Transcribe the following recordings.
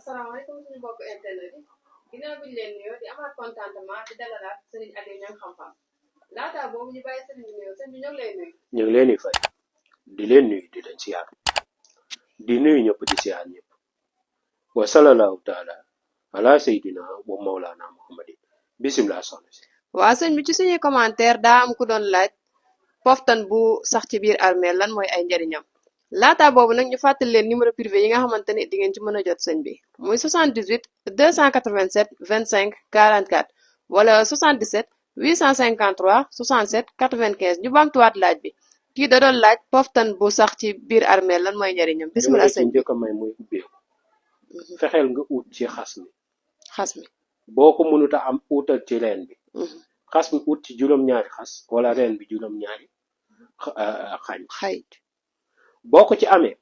asalaamaaleykum suñu mbokk internet yi ginnaaw bi ñu leen nuyoo di amaat contentement di dalalaat Serigne Aliou Niang xam-xam laataa boobu ñu bàyyi Serigne bi nuyoo sëñ bi ñoo ngi lay nuyu. ñu ngi leen di fay di leen nuyu di leen siyaar di nuyu ñëpp di siyaar ñëpp wa sallallahu taala ala sayyidina wa mawlana muhammadin bisimilah soxna si. waa sëñ bi ci suñuy commentaire daa am ku doon laaj poftan bu sax ci biir armeel lan mooy ay njëriñam laataa boobu nag ñu fàttali leen numéro privé yi nga xamante ne di ngeen ci mën a jot sëñ bi muy 78 287 25 44 wala 77 853 67 95 ñu baamtuwaat laaj bi kii da doon laaj poftan bu sax ci biir armeel lan mooy njëriñam bisimilah sëñ bi njëkk a may muy ubbeeku fexeel nga ut ci xas mi boo ko mënut a am utal ci reen bi xas mi ut ci juróom-ñaari xas wala reen bi juróom-ñaari xay boo ko ci amee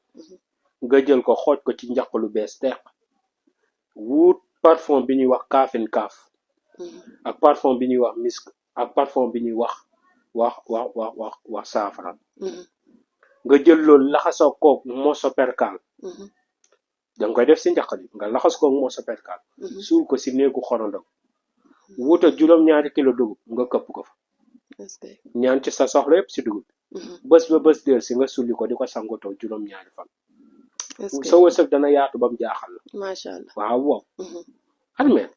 nga jël ko xooj ko ci njaq lu bees teq wut parfum bi ñuy wax kaafin kaaf ak parfum bi ñuy wax misk ak parfum bi ñuy wax saafara nga jël loolu laxasoo koog moso perkaal danga koy def si njaq li nga laxas koog moso perkaal suul ko si néegu xorondom wuta juróom-ñaari kilo dugub nga këpp ko fa ñaan ci sa soxla yëpp si dugub bés ba bés del si nga sulli ko di ko sangotoo juróom-ñaari fan sa wërsëg dana yaatu ba mu jaaxal la macha allah waaw almeel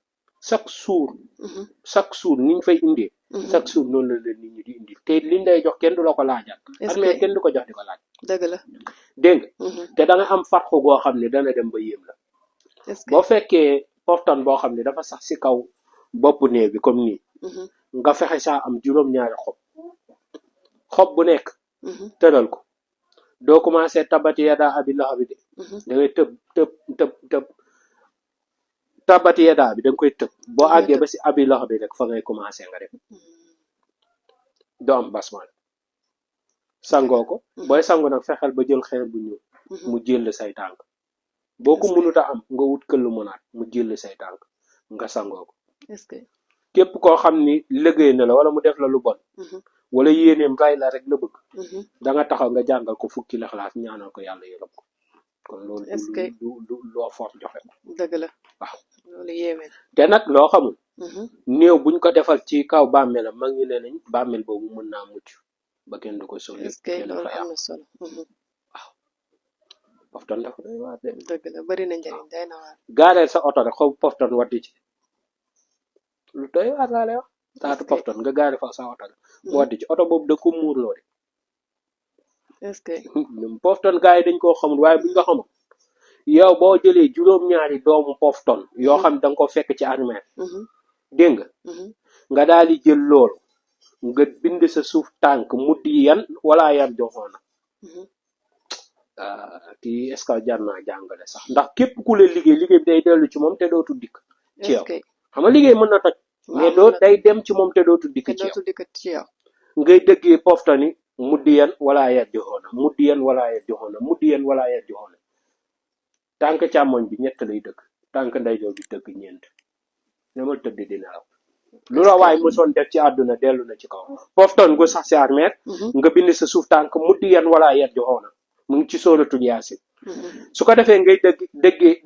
chaque jour ni ñu fay indee chaque jour noonu la leen nit ñi di indi te liñ lay jox kenn du la ko laajal almeel kenn du ko jox di ko laaj dëgg la dégg nga te da nga am farxu goo xam ne dana dem ba yéem la boo fekkee poftan boo xam ne dafa sax si kaw boppu néew bi comme nii nga fexe saa am juróom-ñaari xob bu nekk tëral ko doo commencé tabati yadaa abi lahabi de da ngay tëb tabati yadaa bi da nga koy tëb boo àggee ba si abi lahabi rek fa ngay commencé nga def doo am basmal sangoo ko booy sango nag fexeel ba jël xeer bu ñuul mu jël say tànk boo ko mënut a am nga wut këllu mënaat mu jël say tànk nga sangoo ko képp koo xam ni liggéey na la wala mu def la lu bon wala yéeneem ray la rek la bëgg da nga taxaw nga jàngal ko fukki Lixlaas ñaanal ko yàlla yërëm ko kon loolu du loo fort joxe ko dëgg la waaw loolu yéeme te nag loo xamul néew buñ ko defal ci kaw bàmmeelam mag ñi ne nañ bàmmeel boobu mën naa mucc ba kenn du ko soli loolu am na solo waaw poftan dafa doy waar de dëgg la bari na njëriñ day na waar gaareel sa oto rek xaw poftan waddi ci lu doy waar laa lay wax taatu poftan nga gaari fa sa oto mu waddi ci oto boobu da ko muurloo de poftan gars yi dañ koo xamul waaye buñ nga xamul yow boo jëlee juróom-ñaari doomu poftan yoo xam da nga ko fekk ci armeel dégg nga daal di jël loolu nga bind sa suuf tànk mudd yan wala yan joxoona kii est-ce que jar naa jàngale sax ndax képp ku leen liggéey bi day dellu ci moom te dootu dikk ci yow xam nga liggéey mën na toj mais doo day dem ci moom te dootu dikk ci yow ngay dëggee poftani muddi yan wala yat joxoona muddi yan wala yat joxoona muddi yan wala yat joxoona tànk càmmoñ bi ñett lay dëgg tànk ndeyjoor bi dëgg ñeent ñamal tëdd di nelaw lu la waay mosoon def ci àdduna dellu na ci kaw poftan gu sax si armeer nga bind sa suuf tànk muddi yan wala yat joxoona mu ngi ci sóoratul Yaasin su ko defee ngay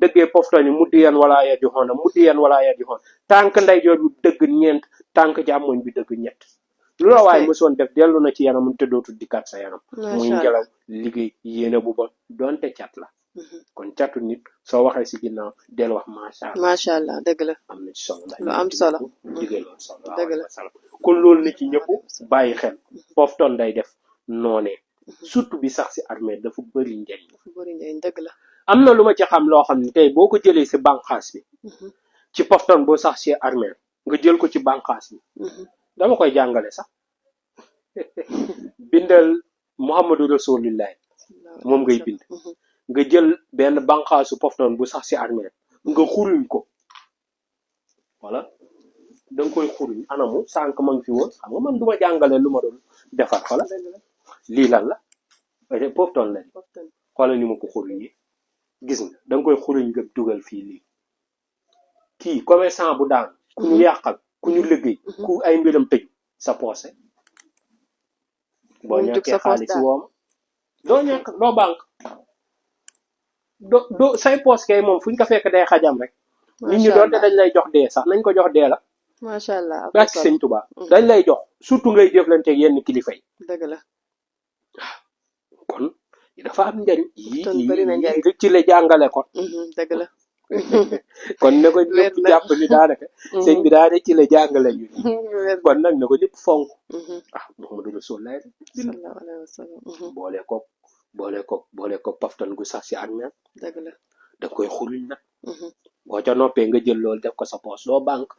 dëggee poftani muddi yan wala yat joxoona muddi yan wala yat joxoona tànk ndeyjoor bi dëgg ñeent tànk càmmoñ bi dëgg ñett lu la waaye mosoon def dellu na ci yanam te dootul dikkaat sa yanam muy ngelaw liggéey yéene bu bon doonte cat la kon catu nit soo waxee si ginnaaw del wax macha allah dëgg la am na ci solo lu am solo jigéen loolu solo dëgg la kon loolu na ci ñëpp bàyyi xel poftan day def noonee surtout bi sax si armée dafa bëri njëriñ dëgg la am na lu ma ci xam loo xam ne tey boo ko jëlee si bànqaas bi ci poftan boo sax si armée nga jël ko ci bànqaas bi dama koy jàngale sax bindal Muhammadu Rasulullah moom ngay bind nga jël benn bànqaasu poftan bu sax si armée nga xuruñ ko voilà danga koy xuruñ anamu sànq ma ngi fi woon xam nga man duma jàngale lu ma doon defar xoola lii lan la poftan la xoola ni ma ko xuruñ yi gis nga danga koy xuruñ nga dugal fii lii kii commerçant bu daan ku ñu yàqal ku ñu liggéey ku ay mbiram tëj sa poosé boo ñàkkee xaalis wooma doo ñàkk doo banque do say poos kay moom fuñ ko fekk day xajam rek nit ñi doonte dañ lay jox dee sax nañ ko jox dee la macha allah ak sëñ Tuubaa dañ lay jox surtout ngay jëflante ak yenn kilifa yi dëgg la kon dafa am njariñ yi ci la jàngale ko dëgg la kon ne ko ñëpp jàpp ni daanaka sëñ bi daane ci la jàngale ñu kon nag ne ko ñëpp fonk Muhammadu Rasulullah sallallahu alayhi wa sallam boole ko paftan gu sax si armeel dëgg la da koy xuluñ nag boo ca noppee nga jël loolu def ko sa poos doo banque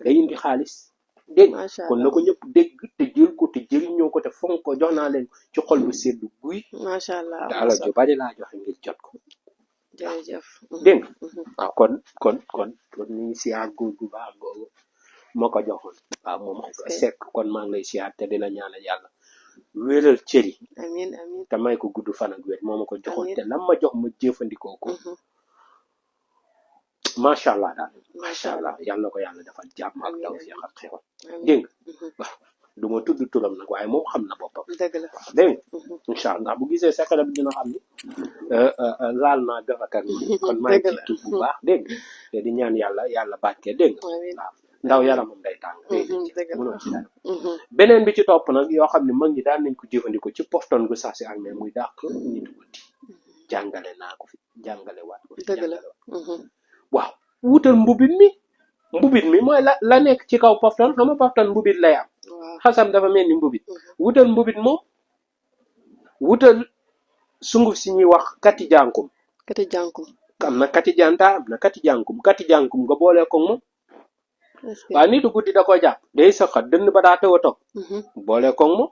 day indi xaalis dégg kon na ko ñëpp dégg te jël ko te jëriñoo ko te fonk ko jox naa leen ci xol bu seddu guy macha allah te alal ju bari laa joxe ngir jot ko jërëjëf dégg waaw kon ñu ngi siyaar góor gu baax googu moo ko joxoon waaw moom sekk kon maa ngi lay siyaar te dina ñaanal yàlla wéeral cër yi amiin amiin te may ko gudd fan ak wér moo ma ko joxoon te lam ma jox ma jëfandikoo ko macha allah daal macha allah yàlla na ko yàlla defal jàmm ak tawfiq ak xewal dégg nga waaw du ma tudd turam nag waaye moom xam na boppam dëgg la dégg nga incha allah bu gisee sekala bi dina xam ni laal naa gafakar ni kon maa ngi tudd bu baax dégg nga te di ñaan yàlla barke dégg nga waaw ndaw yaramam day tàng dégg mënoo ci dara beneen bi ci topp nag yoo xam ne mag ñi daan nañ ko jëfandikoo ci pofton gu sax si ak mais muy dàq nitu guddi jàngale naa ko fi jàngale waat ko fi dëgg la waaw wutal mbubit mi mooy la nekk ci kaw poftan xam nga poftan mbubit lay am xasam dafa mel ni mbubit wutal mbubit moom wutal sunguf si ñuy wax kati jànkum am na kati janta am na kati jànkum nga boole ko moom waaw nitu guddi da ko jàpp day saxat dënn ba daa tëw a toog boole ko moom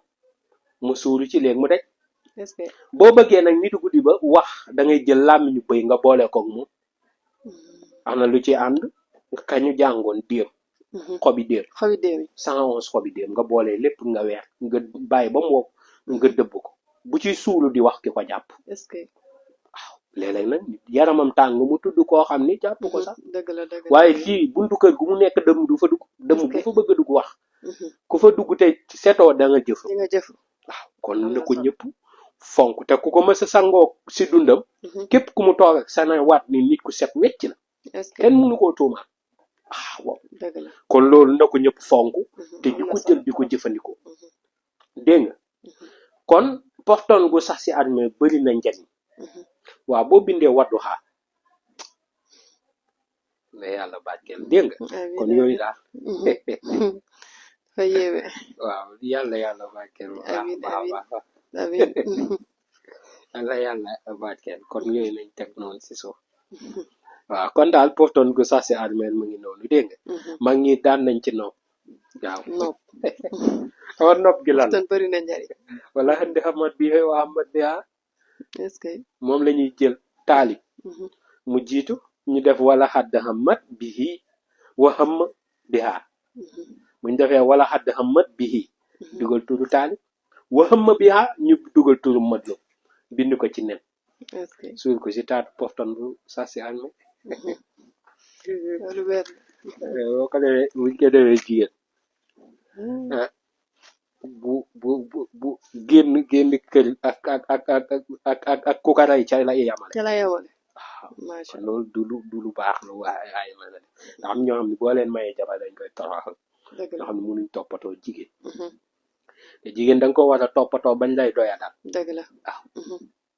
mu suuru ci léegi mu dej boo bëggee nag nitu guddi ba wax da ngay jël làmmiñu bëy nga boole ko moom am na lu ci ànd kañu jàngoon déem xobi déem 111 xobi déem nga boole lépp nga weer nga bàyyi ba mu wow nga dëbb ko bu ci suulu di wax ki ko jàpp waaw léeg-léeg nag yaramam tàng mu tudd koo xam ni jàpp ko sax waaye lii buntu kër gu mu nekk dëmm du fa dugg dëmm bu fa bëgg a dugg wax ku fa dugg te setoo da nga jëf waaw kon na ko ñëpp fonk te ku ko mës a sangoo si dundam képp ku mu toog ak sana waat ni nit ku set wecc la kenn mënu koo tuumaat waaw kon loolu na ko ñëpp fonk te ñu ko jël di ko jëfandikoo dégg nga kon pofton gu sax si armée bari na njariñ waaw boo bindee Wadduha mais yàlla barkeel dégg nga kon yooyu daal fa yéeme waaw yàlla barkeel yàlla barkeel kon yooyu lañ teg noonu si suuf waaw kon daal pofton gu sax si armée mu ngi noonu dégg nga mag ñi daan nañ ci nopp waaw nopp gi lan bari na njariñ wala xandi xamat bi xew xamat bi moom la ñuy jël taalib mu jiitu ñu def wala xadd xamat bihi wa xam biha buñ defee wala xadd xamat bihi dugal turu taalib wa xam biha ñu dugal turu madlum bind ko ci nen suul ko si taatu poftan bu sax si armée boo ko defee buñ ko defee jigéen bu génn kër ak ku ko rey ca la yamale waaw loolu du lu baax lu waaye ma ne ndax am ñoo xam ne boo leen mayee jabar dañ koy toroxal nga xam ne mënuñ toppatoo jigéen te jigéen da nga ko war a toppatoo bañ lay doya daal waaw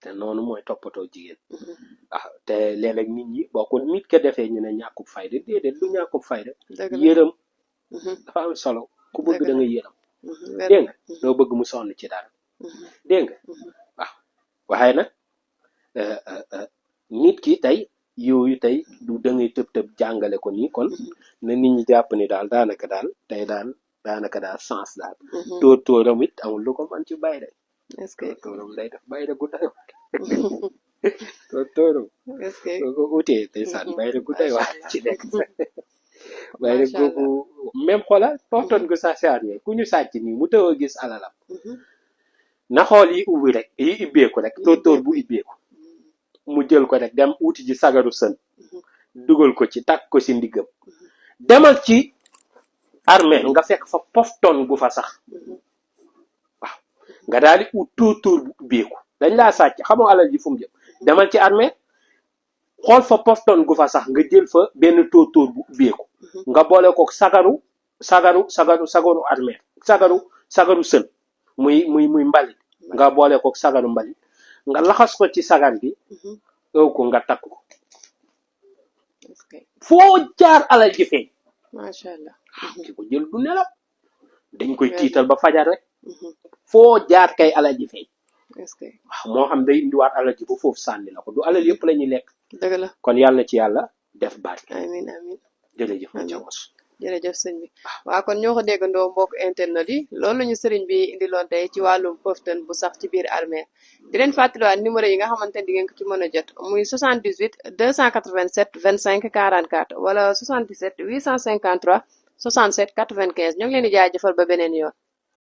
te noonu mooy toppatoo jigéen waaw te léeg-léeg nit ñi boo ko nit ke defee ñu ne ñàkkub fayda déedéet lu ñàkkub fayda yërëm dafa am solo ku bëgg da nga yërëm dégg nga doo bëgg mu sonn ci dara dégg nga waaw waaye nag nit ki tey yooyu tey du da ngay tëb jàngale ko nii kon na nit ñi jàpp ni daal daanaka daal sens daal tóoram it amul lu ko man ci bay de tóoram day def bay de gu doy tóoram soo ko utee day saan bay de gu doy waa ci nekk bay de googu même xoolal pofton gu sax saar yooyu ku ñu sàcc nii mu tëw a gis alalam na xool yi ubbi rek yi ibbeeku rek tóor bu ibbeeku mu jël ko rek dem uti ji sagaru sën dugal ko ci takk ko si ndiggam demal ci armée nga fekk fa pofton gu fa sax waaw nga daal di ut tóor bu ubbeeku dañ laa sàcc xamoo alal ji fu mu jëm demal ci armée xool fa pofton gu fa sax nga jël fa benn tóortóor bu ubbeeku nga boole ko sagaru armée sagaru sën muy mbalit nga boole ko sagaru mbalit nga laxas ko ci sagar bi yow ko nga takk ko foo jaar alal ji feeñ macha allah ki ko jël du nelaw dañ koy tiital ba fajar rek foo jaar kay alal ji feeñ waaw moo xam day indiwaat alal ji ba foofu sànni la ko du alal yëpp la ñuy lekk dëgg la kon yàlla na ci yàlla def barke amiin amiin jërëjëf jërëjëf sëñ bi waaw kon ñoo ko déggandoo mbokk internet yi loolu lañu sëriñ bi indiloon tey ci wàllum poftan bu sax ci biir armée di leen fàttaliwaat numéro yi nga xamante ne di ngeen ko ci mën a jot muy 78 287 25 44 wala 77 853 67 95 ñoo ngi leen di jaajëfal ba beneen yoon